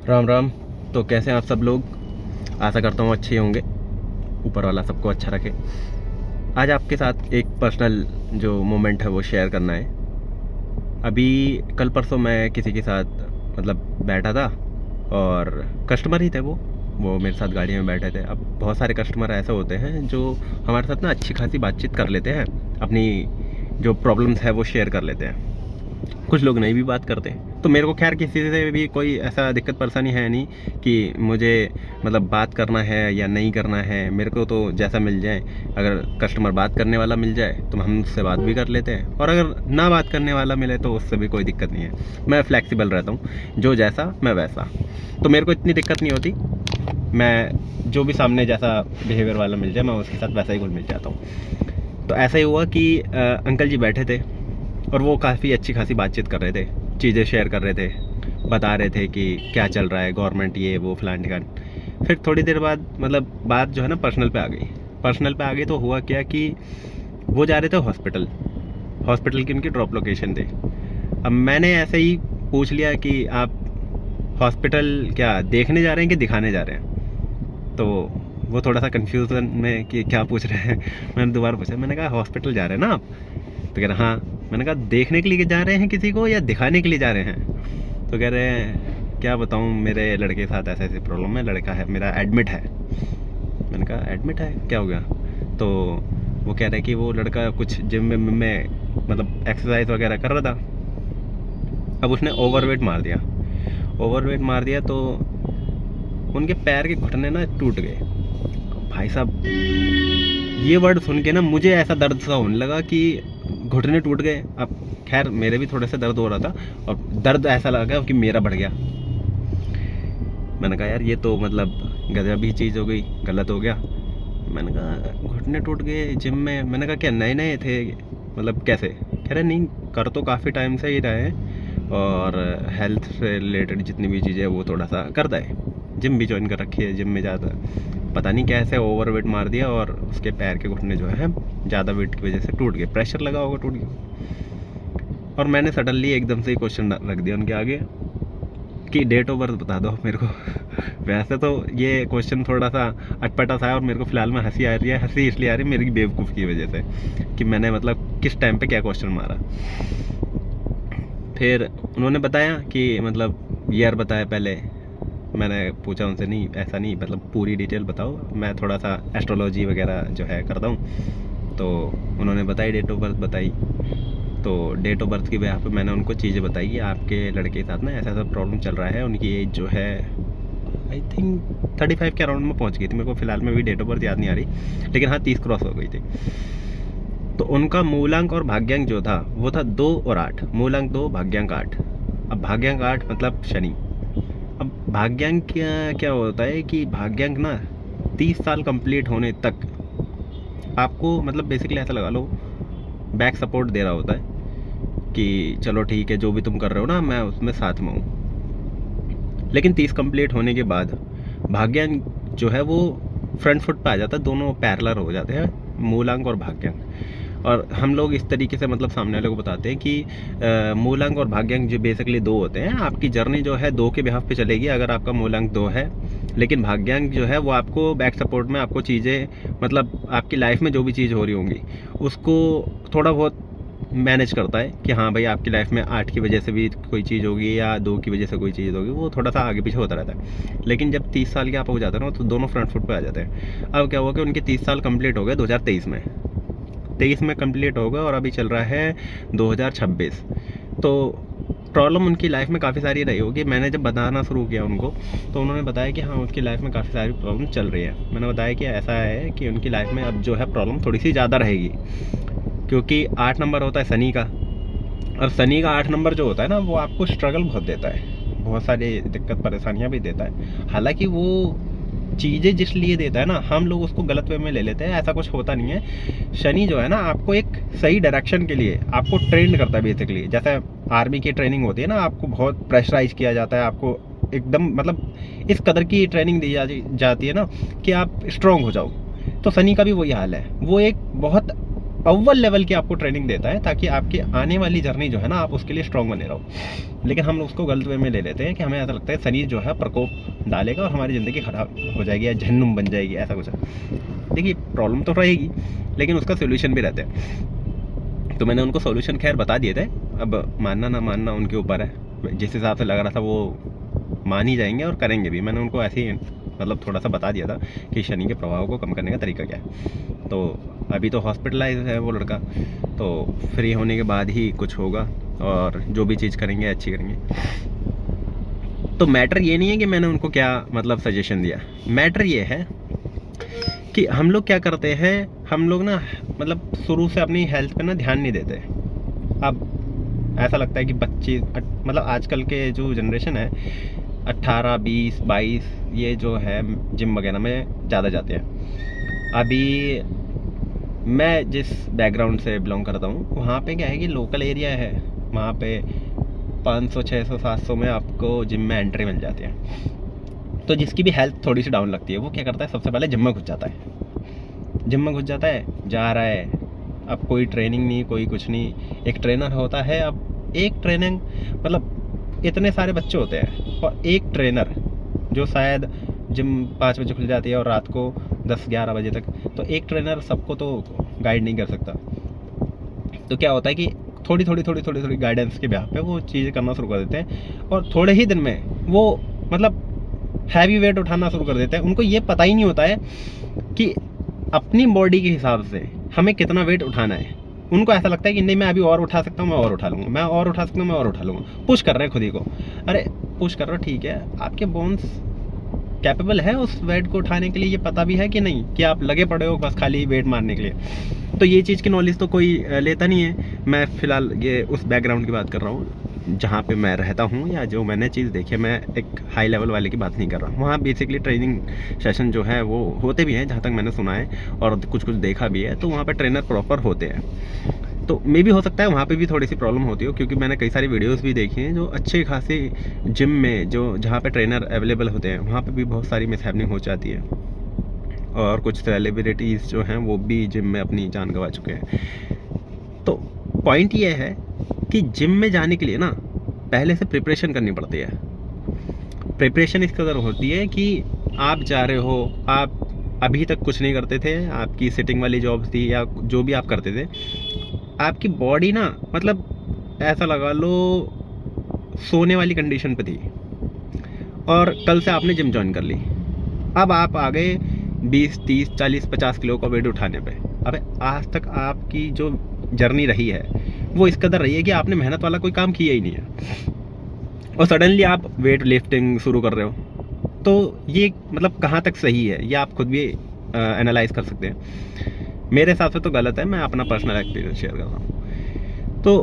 राम राम। तो कैसे हैं आप सब लोग? आशा करता हूँ अच्छे होंगे, ऊपर वाला सबको अच्छा रखे। आज आपके साथ एक पर्सनल जो मोमेंट है वो शेयर करना है। अभी कल परसों मैं किसी के साथ बैठा था और कस्टमर ही थे वो मेरे साथ गाड़ी में बैठे थे। अब बहुत सारे कस्टमर ऐसे होते हैं जो हमारे साथ ना अच्छी खासी बातचीत कर लेते हैं, अपनी जो प्रॉब्लम्स है वो शेयर कर लेते हैं। कुछ लोग नहीं भी बात करते। तो मेरे को खैर किसी से भी कोई ऐसा दिक्कत परेशानी है नहीं कि मुझे बात करना है या नहीं करना है। मेरे को तो जैसा मिल जाए, अगर कस्टमर बात करने वाला मिल जाए तो हम उससे बात भी कर लेते हैं, और अगर ना बात करने वाला मिले तो उससे भी कोई दिक्कत नहीं है। मैं फ्लेक्सिबल रहता हूँ, जो जैसा मैं वैसा। तो मेरे को इतनी दिक्कत नहीं होती। मैं जो भी सामने जैसा बिहेवियर वाला मिल जाए मैं उसके साथ वैसा ही घुल मिल जाता हूँ। तो ऐसा ही हुआ कि अंकल जी बैठे थे और वो काफ़ी अच्छी खासी बातचीत कर रहे थे, चीज़ें शेयर कर रहे थे, बता रहे थे कि क्या चल रहा है, गवर्नमेंट ये वो फलान ठिकान। फिर थोड़ी देर बाद बात जो है ना पर्सनल पे आ गई। पर्सनल पे आ गई तो हुआ क्या कि वो जा रहे थे हॉस्पिटल की उनकी ड्रॉप लोकेशन थी। अब मैंने ऐसे ही पूछ लिया कि आप हॉस्पिटल क्या देखने जा रहे हैं कि दिखाने जा रहे हैं? तो वो थोड़ा सा कन्फ्यूज़न में कि क्या पूछ रहे हैं। मैंने दोबारा पूछा, मैंने कहा हॉस्पिटल जा रहे हैं ना आप? तो कह रहे हाँ। मैंने कहा देखने के लिए जा रहे हैं किसी को या दिखाने के लिए जा रहे हैं? तो कह रहे हैं क्या बताऊँ, मेरे लड़के के साथ ऐसे ऐसी प्रॉब्लम है, लड़का है मेरा एडमिट है। मैंने कहा एडमिट है, क्या हो गया? तो वो कह रहे कि वो लड़का कुछ जिम में एक्सरसाइज वगैरह कर रहा था। अब उसने ओवरवेट मार दिया तो उनके पैर के घुटने ना टूट गए। भाई साहब, ये वर्ड सुन के ना मुझे ऐसा दर्द सा होने लगा कि घुटने टूट गए। अब खैर मेरे भी थोड़े से दर्द हो रहा था और दर्द ऐसा लगा कि मेरा बढ़ गया। मैंने कहा यार ये तो गजब ही चीज़ हो गई, गलत हो गया। मैंने कहा घुटने टूट गए जिम में? मैंने कहा क्या नए नए थे, कैसे? कह रहे नहीं, कर तो काफ़ी टाइम से ही रहे हैं और हेल्थ से रिलेटेड जितनी भी चीज़ें वो थोड़ा सा करता है, जिम भी ज्वाइन कर रखी है, जिम में ज़्यादा पता नहीं कैसे ओवरवेट मार दिया और उसके पैर के घुटने जो है ज़्यादा वेट की वजह से टूट गए। प्रेशर लगा होगा, टूट गया। और मैंने सडनली एकदम से ही क्वेश्चन रख दिया उनके आगे कि डेट ऑफ बर्थ बता दो मेरे को। वैसे तो ये क्वेश्चन थोड़ा सा अटपटा सा है और मेरे को फ़िलहाल में हंसी आ रही है। हंसी इसलिए आ रही है मेरी बेवकूफ़ की वजह से कि मैंने किस टाइम पे क्या क्वेश्चन मारा। फिर उन्होंने बताया कि ईयर बताया पहले। मैंने पूछा उनसे नहीं ऐसा नहीं, पूरी डिटेल बताओ, मैं थोड़ा सा एस्ट्रोलॉजी वगैरह जो है करता हूँ। तो उन्होंने बताई, डेट ऑफ बर्थ बताई। तो डेट ऑफ बर्थ की वजह पे मैंने उनको चीज़ें बताई कि आपके लड़के के साथ ना ऐसा ऐसा प्रॉब्लम चल रहा है। उनकी एज जो है आई थिंक 35 के अराउंड में पहुँच गई थी। मेरे को फ़िलहाल में भी डेट ऑफ बर्थ याद नहीं आ रही, लेकिन हाँ 30 क्रॉस हो गई थी। तो उनका मूलांक और भाग्यांक जो था वो था 2 और 8। मूलांक 2, भाग्यांक 8। अब भाग्यांक 8 शनि। अब भाग्यांक क्या होता है कि भाग्यांक ना 30 साल कंप्लीट होने तक आपको बेसिकली ऐसा लगा लो बैक सपोर्ट दे रहा होता है कि चलो ठीक है जो भी तुम कर रहे हो ना मैं उसमें साथ में हूँ। लेकिन 30 कंप्लीट होने के बाद भाग्यांक जो है वो फ्रंट फुट पे आ जाता है, दोनों पैरेलल हो जाते हैं, मूलांक और भाग्यांक। और हम लोग इस तरीके से सामने वाले को बताते हैं कि मूलांक और भाग्यांक जो बेसिकली 2 होते हैं। आपकी जर्नी जो है 2 के बिहाफ पे चलेगी अगर आपका मूलांक 2 है, लेकिन भाग्यांक जो है वो आपको बैक सपोर्ट में आपको चीज़ें आपकी लाइफ में जो भी चीज़ हो रही होंगी उसको थोड़ा बहुत मैनेज करता है कि हाँ भाई आपकी लाइफ में 8 की वजह से भी कोई चीज़ होगी या 2 की वजह से कोई चीज़ होगी, वो थोड़ा सा आगे पीछे होता रहता है। लेकिन जब 30 साल के आप हो जाते हैं ना तो दोनों फ्रंट फुट पे आ जाते हैं। अब क्या हुआ कि उनके 30 साल कंप्लीट हो गए 2023 में। 23 में कंप्लीट होगा और अभी चल रहा है 2026। तो प्रॉब्लम उनकी लाइफ में काफ़ी सारी रही होगी। मैंने जब बताना शुरू किया उनको तो उन्होंने बताया कि हाँ उसकी लाइफ में काफ़ी सारी प्रॉब्लम चल रही है। मैंने बताया कि ऐसा है कि उनकी लाइफ में अब जो है प्रॉब्लम थोड़ी सी ज़्यादा रहेगी, क्योंकि 8 नंबर होता है शनि का। और शनि का 8 नंबर जो होता है ना वो आपको स्ट्रगल बहुत देता है, बहुत सारी दिक्कत परेशानियाँ भी देता है। हालाँकि वो चीज़ें जिस लिए देता है ना हम लोग उसको गलत वे में ले लेते हैं, ऐसा कुछ होता नहीं है। शनि जो है ना आपको एक सही डायरेक्शन के लिए आपको ट्रेंड करता है बेसिकली। जैसे आर्मी की ट्रेनिंग होती है ना, आपको बहुत प्रेशराइज किया जाता है, आपको एकदम इस कदर की ट्रेनिंग दी जाती है ना कि आप स्ट्रॉन्ग हो जाओ। तो शनि का भी वही हाल है, वो एक बहुत अव्वल लेवल की आपको ट्रेनिंग देता है, ताकि आपकी आने वाली जर्नी जो है ना, आप उसके लिए स्ट्रॉन्ग बने रहो। लेकिन हम उसको गलत वे में ले लेते हैं कि हमें ऐसा लगता है शरीर जो है प्रकोप डालेगा और हमारी ज़िंदगी ख़राब हो जाएगी या जहन्नुम बन जाएगी, ऐसा कुछ है। देखिए, प्रॉब्लम तो रहेगी, लेकिन उसका सोल्यूशन भी रहता है। तो मैंने उनको सोल्यूशन खैर बता दिए थे, अब मानना ना मानना उनके ऊपर है। जिस हिसाब से लग रहा था वो मान ही जाएंगे और करेंगे भी। मैंने उनको ऐसे ही मतलब थोड़ा सा बता दिया था कि शनि के प्रभाव को कम करने का तरीका क्या है। तो अभी तो हॉस्पिटलाइज है वो लड़का, तो फ्री होने के बाद ही कुछ होगा, और जो भी चीज़ करेंगे अच्छी करेंगे। तो मैटर ये नहीं है कि मैंने उनको क्या मतलब सजेशन दिया, मैटर ये है कि हम लोग क्या करते हैं, हम लोग ना मतलब शुरू से अपनी हेल्थ पे ना ध्यान नहीं देते। अब ऐसा लगता है कि बच्चे मतलब आजकल के जो जनरेशन है 18, 20, 22 ये जो है जिम वगैरह में ज़्यादा जाते हैं। अभी मैं जिस बैकग्राउंड से बिलोंग करता हूँ वहाँ पे क्या है कि लोकल एरिया है, वहाँ पे 500, 600, 700 में आपको जिम में एंट्री मिल जाती है। तो जिसकी भी हेल्थ थोड़ी सी डाउन लगती है वो क्या करता है, सबसे पहले जिम में घुस जाता है। जिम में घुस जाता है, जा रहा है, अब कोई ट्रेनिंग नहीं, कोई कुछ नहीं, एक ट्रेनर होता है। अब एक ट्रेनिंग मतलब इतने सारे बच्चे होते हैं और एक ट्रेनर जो शायद जिम 5 बजे खुल जाती है और रात को 10-11 बजे तक, तो एक ट्रेनर सबको तो गाइड नहीं कर सकता। तो क्या होता है कि थोड़ी गाइडेंस के ब्याह पे वो चीज़ें करना शुरू कर देते हैं और थोड़े ही दिन में वो मतलब हैवी वेट उठाना शुरू कर देते हैं। उनको ये पता ही नहीं होता है कि अपनी बॉडी के हिसाब से हमें कितना वेट उठाना है। उनको ऐसा लगता है कि नहीं मैं अभी और उठा सकता हूँ, मैं और उठा लूँगा, मैं और उठा सकता हूँ, मैं और उठा लूँगा। पुश कर रहे हैं खुद ही को। अरे पुश कर रहे हो ठीक है, आपके बोन्स कैपेबल है उस वेट को उठाने के लिए, ये पता भी है कि नहीं कि आप लगे पड़े हो बस खाली वेट मारने के लिए। तो ये चीज़ की नॉलेज तो कोई लेता नहीं है। मैं फ़िलहाल ये उस बैकग्राउंड की बात कर रहा हूँ जहाँ पे मैं रहता हूँ या जो मैंने चीज़ देखी है। मैं एक हाई लेवल वाले की बात नहीं कर रहा हूँ। वहाँ बेसिकली ट्रेनिंग सेशन जो है वो होते भी हैं, जहाँ तक मैंने सुना है और कुछ देखा भी है। तो वहाँ पर ट्रेनर प्रॉपर होते हैं। तो मे भी हो सकता है वहाँ पे भी थोड़ी सी प्रॉब्लम होती हो, क्योंकि मैंने कई सारी वीडियोस भी देखी हैं जो अच्छे खासे जिम में जो जहाँ पे ट्रेनर अवेलेबल होते हैं वहाँ पे भी बहुत सारी मिसहैपनिंग हो जाती है। और कुछ सेलिब्रिटीज़ जो हैं वो भी जिम में अपनी जान गंवा चुके हैं। तो पॉइंट ये है कि जिम में जाने के लिए ना पहले से प्रिपरेशन करनी पड़ती है। प्रिपरेशन इस कदर होती है कि आप जा रहे हो, आप अभी तक कुछ नहीं करते थे, आपकी सिटिंग वाली जॉब थी या जो भी आप करते थे, आपकी बॉडी ना मतलब ऐसा लगा लो सोने वाली कंडीशन पे थी और कल से आपने जिम ज्वाइन कर ली। अब आप आ गए 20, 30, 40, 50 किलो का वेट उठाने पे। अबे आज तक आपकी जो जर्नी रही है वो इस कदर रही है कि आपने मेहनत वाला कोई काम किया ही नहीं है और सडनली आप वेट लिफ्टिंग शुरू कर रहे हो। तो ये मतलब कहाँ तक सही है ये आप खुद भी एनालाइज कर सकते हैं। मेरे हिसाब से तो गलत है, मैं अपना पर्सनल एक्सपीरियंस शेयर कर रहा हूँ। तो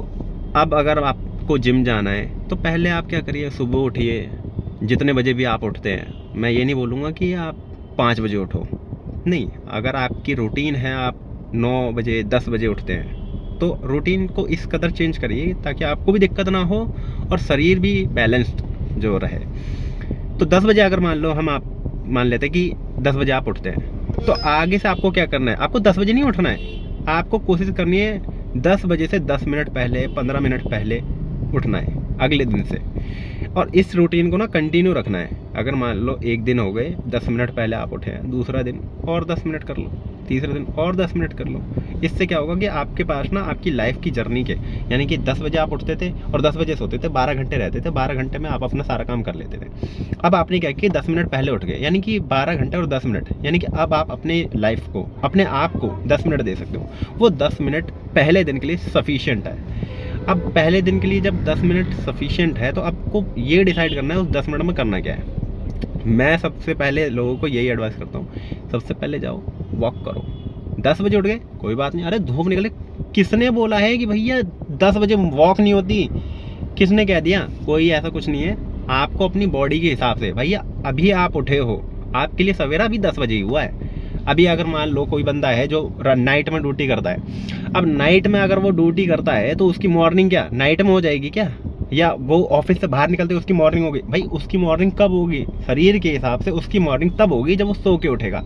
अब अगर आपको जिम जाना है तो पहले आप क्या करिए, सुबह उठिए, जितने बजे भी आप उठते हैं। मैं ये नहीं बोलूँगा कि आप 5 बजे उठो, नहीं, अगर आपकी रूटीन है आप 9 बजे 10 बजे उठते हैं तो रूटीन को इस कदर चेंज करिए ताकि आपको भी दिक्कत ना हो और शरीर भी बैलेंस्ड जो रहे। तो 10 बजे अगर मान लो हम आप मान लेते हैं कि 10 बजे आप उठते हैं, तो आगे से आपको क्या करना है, आपको 10 बजे नहीं उठना है, आपको कोशिश करनी है 10 बजे से 10 मिनट पहले, 15 मिनट पहले उठना है अगले दिन से। और इस रूटीन को ना कंटिन्यू रखना है। अगर मान लो एक दिन हो गए 10 मिनट पहले आप उठे हैं, दूसरा दिन और 10 मिनट कर लो, तीसरा दिन और 10 मिनट कर लो। इससे क्या होगा कि आपके पास ना आपकी लाइफ की जर्नी के यानी कि 10 बजे आप उठते थे और 10 बजे सोते थे, 12 घंटे रहते थे, 12 घंटे में आप अपना सारा काम कर लेते थे। अब आपने क्या किया, 10 मिनट पहले उठ गए, यानी कि 12 घंटे और 10 मिनट, यानी कि अब आप अपने लाइफ को, अपने आप को 10 मिनट दे सकते हो। वो 10 मिनट पहले दिन के लिए सफिशिएंट है। अब पहले दिन के लिए जब 10 मिनट सफिशिएंट है तो आपको ये डिसाइड करना है उस 10 मिनट में करना क्या है। मैं सबसे पहले लोगों को यही एडवाइस करता हूँ, सबसे पहले जाओ वॉक करो। 10 बजे उठ गए कोई बात नहीं, अरे धूप निकले, किसने बोला है कि भैया 10 बजे वॉक नहीं होती, किसने कह दिया? कोई ऐसा कुछ नहीं है। आपको अपनी बॉडी के हिसाब से, भैया अभी आप उठे हो, आपके लिए सवेरा भी 10 बजे ही हुआ है। अभी अगर मान लो कोई बंदा है जो नाइट में ड्यूटी करता है, अब नाइट में अगर वो ड्यूटी करता है तो उसकी मॉर्निंग क्या नाइट में हो जाएगी क्या? या वो ऑफिस से बाहर निकलते उसकी मॉर्निंग होगी? भाई उसकी मॉर्निंग कब होगी? शरीर के हिसाब से उसकी मॉर्निंग तब होगी जब वो सो के उठेगा।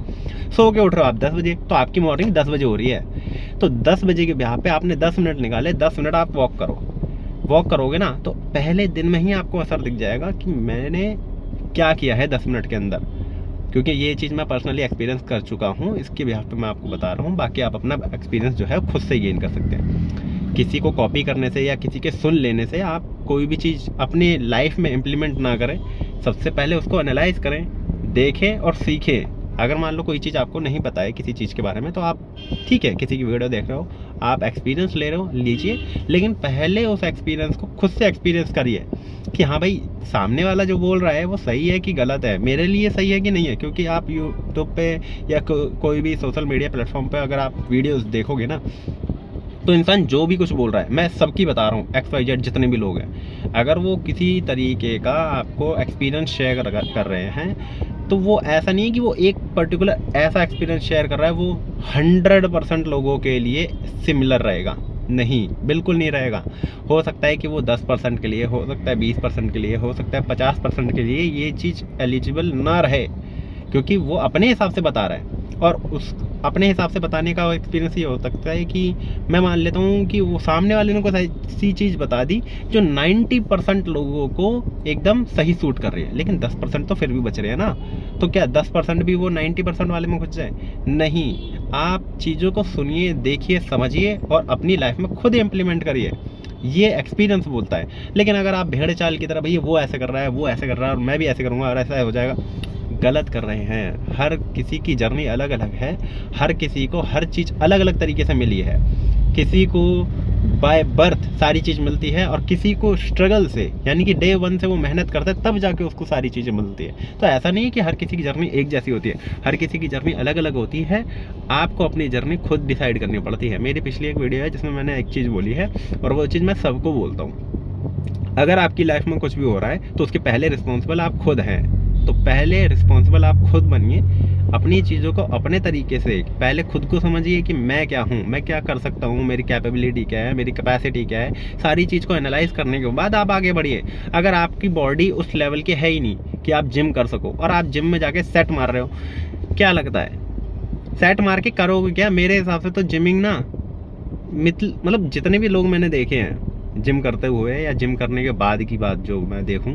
सो के उठ रहे हो आप 10 बजे, तो आपकी मॉर्निंग 10 बजे हो रही है। तो 10 बजे के ब्याह पे आपने 10 मिनट निकाले, 10 मिनट आप वॉक करो। वॉक करोगे ना तो पहले दिन में ही आपको असर दिख जाएगा कि मैंने क्या किया है 10 मिनट के अंदर, क्योंकि ये चीज़ मैं पर्सनली एक्सपीरियंस कर चुका हूँ। इसके बिहाफ पे मैं आपको बता रहा हूँ, बाकी आप अपना एक्सपीरियंस जो है खुद से गेन कर सकते हैं। किसी को कॉपी करने से या किसी के सुन लेने से आप कोई भी चीज़ अपनी लाइफ में इम्प्लीमेंट ना करें। सबसे पहले उसको एनालाइज करें, देखें और सीखें। अगर मान लो कोई चीज़ आपको नहीं पता है किसी चीज़ के बारे में, तो आप ठीक है किसी की वीडियो देख रहे हो, आप एक्सपीरियंस ले रहे हो, लीजिए, लेकिन पहले उस एक्सपीरियंस को खुद से एक्सपीरियंस करिए कि हाँ भाई सामने वाला जो बोल रहा है वो सही है कि गलत है, मेरे लिए सही है कि नहीं है। क्योंकि आप यूट्यूब पे या कोई भी सोशल मीडिया प्लेटफॉर्म पे अगर आप वीडियोस देखोगे ना, तो इंसान जो भी कुछ बोल रहा है, मैं सबकी बता रहा हूँ, XYZ जितने भी लोग हैं, अगर वो किसी तरीके का आपको एक्सपीरियंस शेयर कर रहे हैं, तो वो ऐसा नहीं है कि वो एक पर्टिकुलर ऐसा एक्सपीरियंस शेयर कर रहा है वो 100% लोगों के लिए सिमिलर रहेगा। नहीं, बिल्कुल नहीं रहेगा। हो सकता है कि वो 10% के लिए, हो सकता है 20% के लिए, हो सकता है 50% के लिए ये चीज़ एलिजिबल ना रहे, क्योंकि वो अपने हिसाब से बता रहा है। और उस अपने हिसाब से बताने का एक्सपीरियंस ये हो सकता है कि मैं मान लेता हूँ कि वो सामने वाले ने कोई ऐसी चीज़ बता दी जो 90% लोगों को एकदम सही सूट कर रही है, लेकिन 10% तो फिर भी बच रहे हैं ना। तो क्या 10% भी वो 90% वाले में घुस जाए? नहीं, आप चीज़ों को सुनिए, देखिए, समझिए और अपनी लाइफ में खुद इम्प्लीमेंट करिए। ये एक्सपीरियंस बोलता है। लेकिन अगर आप भेड़ चाल की तरह भैया वो ऐसे कर रहा है, वो ऐसे कर रहा है और मैं भी ऐसे करूँगा और ऐसा हो जाएगा, गलत कर रहे हैं। हर किसी की जर्नी अलग अलग है, हर किसी को हर चीज़ अलग अलग तरीके से मिली है। किसी को बाय बर्थ सारी चीज़ मिलती है और किसी को स्ट्रगल से, यानी कि डे 1 से वो मेहनत करता है तब जाके उसको सारी चीज़ें मिलती है। तो ऐसा नहीं है कि हर किसी की जर्नी एक जैसी होती है, हर किसी की जर्नी अलग अलग होती है। आपको अपनी जर्नी खुद डिसाइड करनी पड़ती है। मेरी पिछली एक वीडियो है जिसमें मैंने एक चीज़ बोली है और वो चीज़ मैं सबको बोलता हूँ, अगर आपकी लाइफ में कुछ भी हो रहा है तो उसके पहले रिस्पॉन्सिबल आप खुद हैं। तो पहले रिस्पॉन्सिबल आप खुद बनिए, अपनी चीज़ों को अपने तरीके से पहले खुद को समझिए कि मैं क्या हूँ, मैं क्या कर सकता हूँ, मेरी कैपेबिलिटी क्या है, मेरी कैपेसिटी क्या है। सारी चीज़ को एनालाइज करने के बाद आप आगे बढ़िए। अगर आपकी बॉडी उस लेवल की है ही नहीं कि आप जिम कर सको और आप जिम में जाके सेट मार रहे हो, क्या लगता है सेट मार के करोगे क्या? मेरे हिसाब से तो जिमिंग ना मतलब जितने भी लोग मैंने देखे हैं जिम करते हुए या जिम करने के बाद की बात जो मैं देखूं,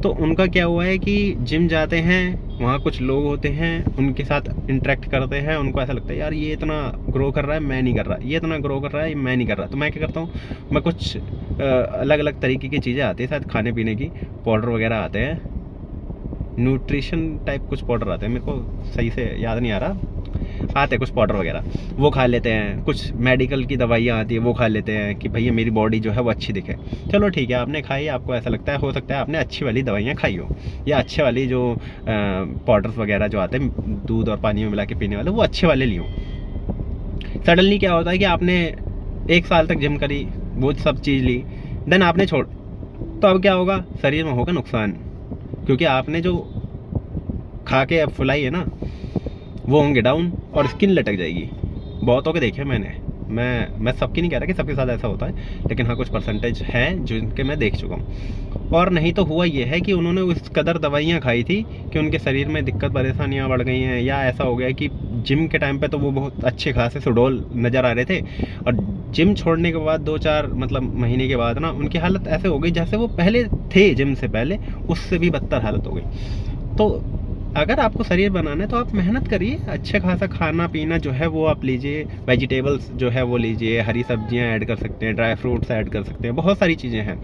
तो उनका क्या हुआ है कि जिम जाते हैं, वहाँ कुछ लोग होते हैं, उनके साथ इंटरेक्ट करते हैं, उनको ऐसा लगता है यार ये इतना ग्रो कर रहा है मैं नहीं कर रहा, ये इतना ग्रो कर रहा है मैं नहीं कर रहा। तो मैं क्या करता हूँ, मैं कुछ अलग अलग तरीके की चीज़ें आती है, शायद खाने पीने की पाउडर वगैरह आते हैं, न्यूट्रिशन टाइप कुछ पाउडर आते हैं, मेरे को सही से याद नहीं आ रहा, आते हैं कुछ पाउडर वगैरह, वो खा लेते हैं। कुछ मेडिकल की दवाइयाँ आती है वो खा लेते हैं कि भैया मेरी बॉडी जो है वो अच्छी दिखे। चलो ठीक है, आपने खाई, आपको ऐसा लगता है, हो सकता है आपने अच्छी वाली दवाइयाँ खाई हो या अच्छे वाली जो पाउडर्स वगैरह जो आते हैं दूध और पानी में मिला के पीने वाले, वो अच्छे वाले लिए हो। सडनली क्या होता है कि आपने 1 साल तक जिम करी, वो सब चीज़ ली, देन आपने छोड़, तो अब क्या होगा, शरीर में होगा नुकसान, क्योंकि आपने जो खा के अब फुलाई है ना वो होंगे डाउन और स्किन लटक जाएगी। बहुतों के देखे मैंने, मैं सबकी नहीं कह रहा कि सबके साथ ऐसा होता है, लेकिन हाँ कुछ परसेंटेज हैं जिनके मैं देख चुका हूँ। और नहीं तो हुआ ये है कि उन्होंने उस कदर दवाइयाँ खाई थी कि उनके शरीर में दिक्कत परेशानियाँ बढ़ गई हैं, या ऐसा हो गया कि जिम के टाइम पे तो वो बहुत अच्छे खासे सुडौल नज़र आ रहे थे और जिम छोड़ने के बाद 2-4 मतलब महीने के बाद ना उनकी हालत ऐसे हो गई जैसे वो पहले थे जिम से पहले, उससे भी बदतर हालत हो गई। तो अगर आपको शरीर बनाना है तो आप मेहनत करिए, अच्छा खासा खाना पीना जो है वो आप लीजिए, वेजिटेबल्स जो है वो लीजिए, हरी सब्जियां ऐड कर सकते हैं, ड्राई फ्रूट्स ऐड कर सकते हैं, बहुत सारी चीज़ें हैं।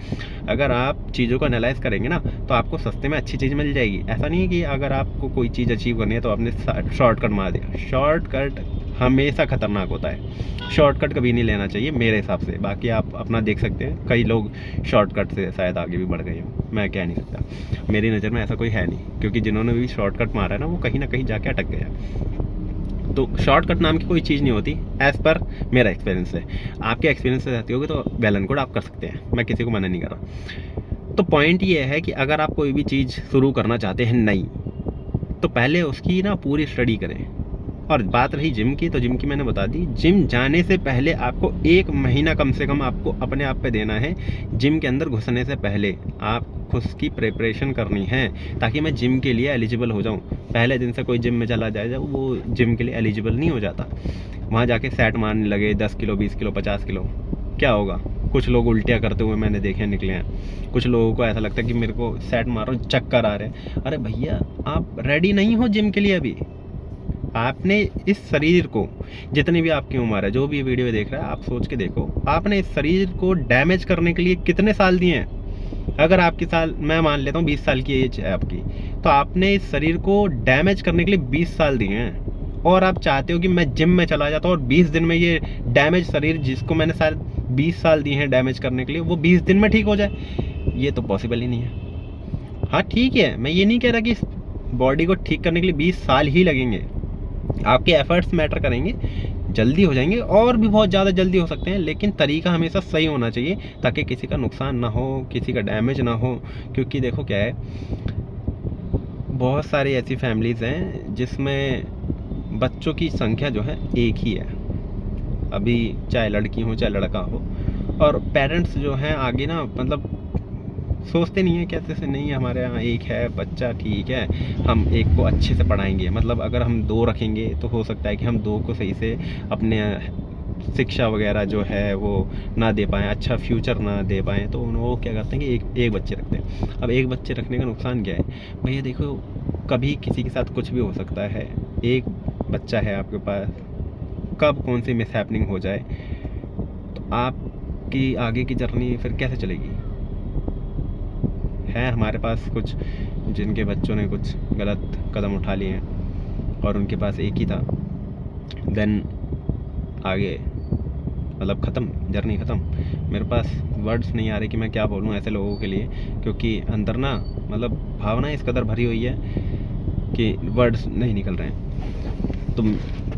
अगर आप चीज़ों को एनालाइज करेंगे ना तो आपको सस्ते में अच्छी चीज़ मिल जाएगी। ऐसा नहीं है कि अगर आपको कोई चीज़ अचीव करनी है तो आपने शॉर्टकट मार दिया। शॉर्टकट हमेशा ख़तरनाक होता है, शॉर्टकट कभी नहीं लेना चाहिए मेरे हिसाब से। बाकी आप अपना देख सकते हैं, कई लोग शॉर्टकट से शायद आगे भी बढ़ गए हों, मैं कह नहीं सकता, मेरी नज़र में ऐसा कोई है नहीं, क्योंकि जिन्होंने भी शॉर्टकट मारा है ना वो कहीं ना कहीं जाके अटक गया। तो शॉर्टकट नाम की कोई चीज़ नहीं होती, एज़ पर मेरा एक्सपीरियंस है। आपके एक्सपीरियंस से रहती होगी तो वेल एंड गुड, आप कर सकते हैं, मैं किसी को मना नहीं कर रहा। तो पॉइंट ये है कि अगर आप कोई भी चीज़ शुरू करना चाहते हैं नई, तो पहले उसकी ना पूरी स्टडी करें। और बात रही जिम की, तो जिम की मैंने बता दी, जिम जाने से पहले आपको 1 महीना कम से कम आपको अपने आप पे देना है। जिम के अंदर घुसने से पहले आप खुद की प्रिपरेशन करनी है ताकि मैं जिम के लिए एलिजिबल हो जाऊँ। पहले दिन से कोई जिम में चला जाए जब वो जिम के लिए एलिजिबल नहीं हो जाता, वहाँ जाके सेट मारने लगे 10 किलो 20 किलो 50 किलो, क्या होगा? कुछ लोग उल्टियाँ करते हुए मैंने देखे निकले हैं। कुछ लोगों को ऐसा लगता है कि मेरे को सेट मारो, चक्कर आ रहे हैं। अरे भैया, आप रेडी नहीं हो जिम के लिए अभी। आपने इस शरीर को, जितनी भी आपकी उम्र है, जो भी वीडियो देख रहा है, आप सोच के देखो, आपने इस शरीर को डैमेज करने के लिए कितने साल दिए हैं? अगर आपकी साल, मैं मान लेता हूँ 20 साल की एज है आपकी, तो आपने इस शरीर को डैमेज करने के लिए 20 साल दिए हैं। और आप चाहते हो कि मैं जिम में चला जाता हूँ और 20 दिन में ये डैमेज शरीर, जिसको मैंने शायद 20 साल दिए हैं डैमेज करने के लिए, वो 20 दिन में ठीक हो जाए? ये तो पॉसिबल ही नहीं है। हाँ ठीक है, मैं ये नहीं कह रहा कि इस बॉडी को ठीक करने के लिए 20 साल ही लगेंगे। आपके एफर्ट्स मैटर करेंगे, जल्दी हो जाएंगे और भी बहुत ज़्यादा जल्दी हो सकते हैं, लेकिन तरीका हमेशा सही होना चाहिए ताकि किसी का नुकसान ना हो, किसी का डैमेज ना हो। क्योंकि देखो क्या है, बहुत सारी ऐसी फैमिलीज़ हैं जिसमें बच्चों की संख्या जो है एक ही है, अभी चाहे लड़की हो चाहे लड़का हो, और पेरेंट्स जो हैं आगे ना, मतलब सोचते नहीं है, कहते से नहीं हमारे यहाँ एक है बच्चा, ठीक है, हम एक को अच्छे से पढ़ाएंगे। मतलब अगर हम 2 रखेंगे तो हो सकता है कि हम 2 को सही से अपने शिक्षा वगैरह जो है वो ना दे पाएँ, अच्छा फ्यूचर ना दे पाएँ, तो वो क्या करते हैं कि एक बच्चे रखते हैं। अब एक बच्चे रखने का नुकसान क्या है भैया? देखो, कभी किसी के साथ कुछ भी हो सकता है। एक बच्चा है आपके पास, कब कौन सी मिसहैपनिंग हो जाए तो आपकी आगे की जर्नी फिर कैसे चलेगी? है हमारे पास कुछ जिनके बच्चों ने कुछ गलत कदम उठा लिए हैं और उनके पास एक ही था, देन आगे मतलब ख़त्म, जर्नी ख़त्म। मेरे पास वर्ड्स नहीं आ रहे कि मैं क्या बोलूँ ऐसे लोगों के लिए, क्योंकि अंदर ना मतलब भावनाएं इस कदर भरी हुई है कि वर्ड्स नहीं निकल रहे हैं। तो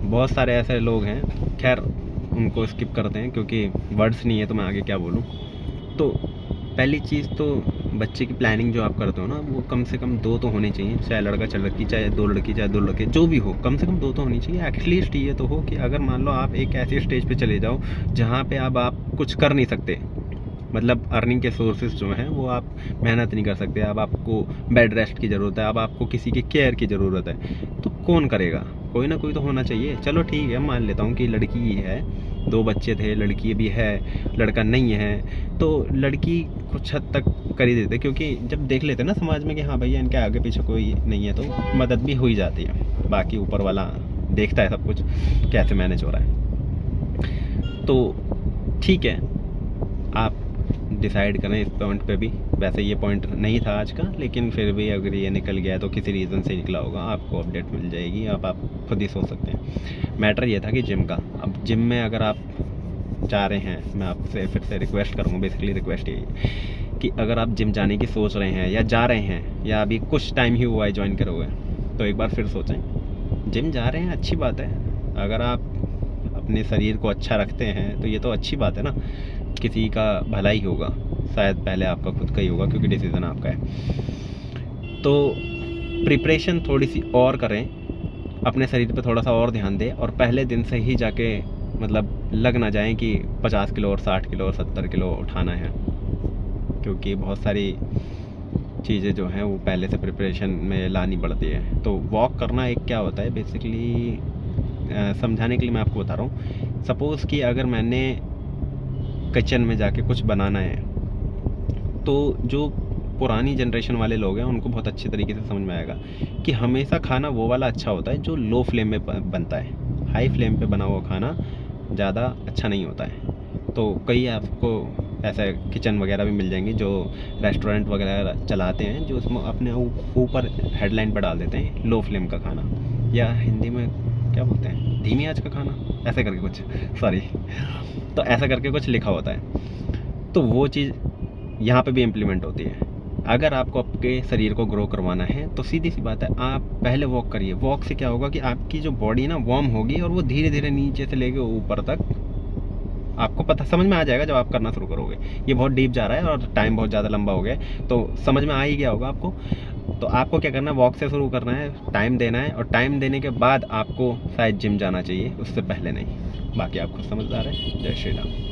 बहुत सारे ऐसे लोग हैं, खैर उनको स्किप करते हैं क्योंकि वर्ड्स नहीं है तो मैं आगे क्या बोलूँ। तो पहली चीज़ तो बच्चे की प्लानिंग जो आप करते हो ना, वो कम से कम 2 तो होनी चाहिए, चाहे लड़का चाहे लड़की, चाहे 2 लड़की चाहे 2 लड़के, जो भी हो, कम से कम 2 तो होनी चाहिए। एटलीस्ट ये तो हो कि अगर मान लो आप एक ऐसी स्टेज पे चले जाओ जहाँ पे अब आप कुछ कर नहीं सकते, मतलब अर्निंग के सोर्सेज जो हैं वो आप मेहनत नहीं कर सकते, अब आपको बेड रेस्ट की ज़रूरत है, अब आपको किसी की केयर की ज़रूरत है, तो कौन करेगा? कोई ना कोई तो होना चाहिए। चलो ठीक है, मान लेता हूँ कि लड़की ही है, 2 बच्चे थे, लड़की भी है, लड़का नहीं है, तो लड़की कुछ हद तक कर ही देते, क्योंकि जब देख लेते ना समाज में कि हाँ भैया इनके आगे पीछे कोई नहीं है, तो मदद भी हो ही जाती है। बाकी ऊपर वाला देखता है सब कुछ कैसे मैनेज हो रहा है। तो ठीक है, आप डिसाइड करें इस पॉइंट पे भी। वैसे ये पॉइंट नहीं था आज का, लेकिन फिर भी अगर ये निकल गया तो किसी रीज़न से निकला होगा, आपको अपडेट मिल जाएगी, आप खुद ही सोच सकते हैं। मैटर ये था कि जिम का, अब जिम में अगर आप जा रहे हैं, मैं आपसे फिर से रिक्वेस्ट करूँगा, बेसिकली रिक्वेस्ट यही है कि अगर आप जिम जाने की सोच रहे हैं या जा रहे हैं या अभी कुछ टाइम ही हुआ है ज्वाइन करोगे, तो एक बार फिर सोचें। जिम जा रहे हैं अच्छी बात है, अगर आप अपने शरीर को अच्छा रखते हैं तो ये तो अच्छी बात है ना, किसी का भला ही होगा, शायद पहले आपका खुद का ही होगा क्योंकि डिसीज़न आपका है। तो प्रिपरेशन थोड़ी सी और करें, अपने शरीर पे थोड़ा सा और ध्यान दें, और पहले दिन से ही जाके मतलब लग ना जाएं कि 50 किलो और 60 किलो और 70 किलो उठाना है, क्योंकि बहुत सारी चीज़ें जो हैं वो पहले से प्रिपरेशन में लानी पड़ती है। तो वॉक करना एक क्या होता है बेसिकली, समझाने के लिए मैं आपको बता रहा हूँ। सपोज़ कि अगर मैंने किचन में जाके कुछ बनाना है, तो जो पुरानी जनरेशन वाले लोग हैं उनको बहुत अच्छी तरीके से समझ में आएगा कि हमेशा खाना वो वाला अच्छा होता है जो लो फ्लेम में बनता है। हाई फ्लेम पे बना हुआ खाना ज़्यादा अच्छा नहीं होता है। तो कई आपको ऐसे किचन वगैरह भी मिल जाएंगे जो रेस्टोरेंट वगैरह चलाते हैं, जो उसमें अपने ऊपर हेडलाइन पर डाल देते हैं लो फ्लेम का खाना, या हिंदी में क्या बोलते हैं, धीमी आंच का खाना, ऐसे करके कुछ, सॉरी, तो ऐसा करके कुछ लिखा होता है। तो वो चीज़ यहाँ पे भी इम्प्लीमेंट होती है। अगर आपको आपके शरीर को ग्रो करवाना है तो सीधी सी बात है, आप पहले वॉक करिए। वॉक से क्या होगा कि आपकी जो बॉडी ना वार्म होगी और वो धीरे धीरे नीचे से लेके ऊपर तक आपको पता समझ में आ जाएगा जब आप करना शुरू करोगे। ये बहुत डीप जा रहा है और टाइम बहुत ज़्यादा लंबा हो गया है, तो समझ में आ ही गया होगा आपको। तो आपको क्या करना है, वॉक से शुरू करना है, टाइम देना है, और टाइम देने के बाद आपको शायद जिम जाना चाहिए, उससे पहले नहीं। बाकी आप खुद समझदार हैं। जय श्री राम।